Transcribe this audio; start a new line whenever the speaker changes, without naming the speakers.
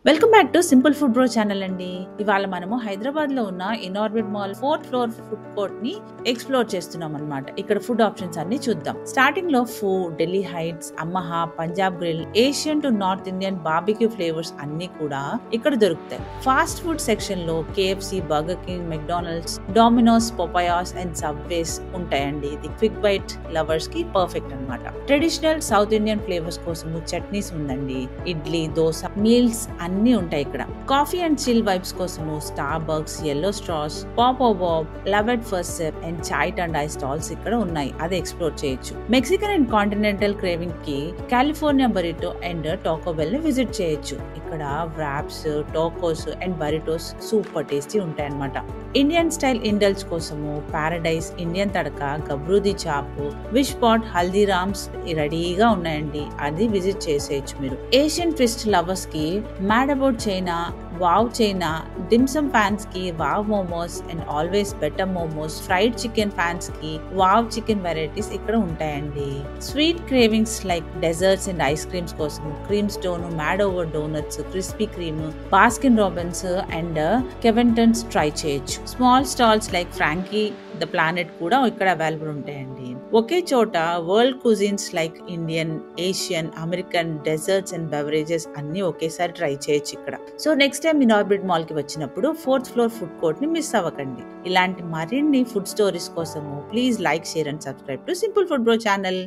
Welcome back to simple food bro channel అండి. ఇవాళ మనము హైదరాబాద్ లో ఉన్న Inorbit mall 4th floor food court ని ఎక్స్ప్లోర్ చేస్తున్నాం అన్నమాట. ఇక్కడ ఫుడ్ ఆప్షన్స్ అన్ని చూద్దాం. స్టార్టింగ్ లో ఢిల్లీ హైట్స్, అమ్మహా, Punjab Grill, Asian to north Indian barbecue flavours అన్ని కూడా ఇక్కడ దొరుకుతాయి. ఫాస్ట్ ఫుడ్ సెక్షన్ లో KFC, Burger King, McDonald's, Domino's, Popeyes and Subways ఉంటాయండి. ఇది క్విక్ బైట్ లవర్స్ కి పర్ఫెక్ట్ అన్నమాట. ట్రెడిషనల్ సౌత్ ఇండియన్ ఫ్లేవర్స్ కోసము చట్నీస్ ఉందండి. ఇడ్లీ, దోశ, మీల్స్ అన్ని ఉంటాయి ఇక్కడ. కాఫీ అండ్ చిల్ వైబ్స్ కోసము Starbucks, Yellow Straws, Pop O Bob, Love First Sip and chai and I stalls ఇక్కడ ఉన్నాయి. అది ఎక్స్ప్లోర్ చేయొచ్చు. మెక్సికన్ అండ్ కాంటినెంటల్ క్రేవింగ్ కి California burrito and Taco Bell ని విజిట్ చేయొచ్చు. ఇక్కడ wraps, tacos and burritos super tasty ఉంటాయి అన్నమాట. ఇండియన్ స్టైల్ ఇండల్స్ కోసము Paradise, Indian Tadka, Gabru di Chaap, wish pot, Haldiram's రెడీగా ఉన్నాయండి. అది విజిట్ చేసేయచ్చు మీరు. ఏషియన్ ఫిస్ట్ లవర్స్ కి mad about China, wow China, dimsum fans కి wow momos and always better momos, fried chicken fans కి వావ్ చికెన్ వెరైటీస్ ఇక్కడ ఉంటాయండి. Sweet cravings like desserts and ice creams కోసం Cream Stone, Mad Over Donuts, Krispy Kreme, Baskin Robbins and Keventers try చేయొచ్చు. Small stalls like Frankie the planet కూడా ఇక్కడ available ఉంటాయండి. ఒకే చోట world cuisines like Indian, Asian, American desserts and beverages అన్ని ఒకేసారి try చేయొచ్చు ఇక్కడ. So next time Inorbit mall కి వచ్చినప్పుడు 4th ఫ్లోర్ ఫుడ్ కోర్ట్ ని మిస్ అవ్వకండి. ఇలాంటి మరిన్ని ఫుడ్ స్టోరీస్ కోసము please like, share and subscribe to simple food bro channel.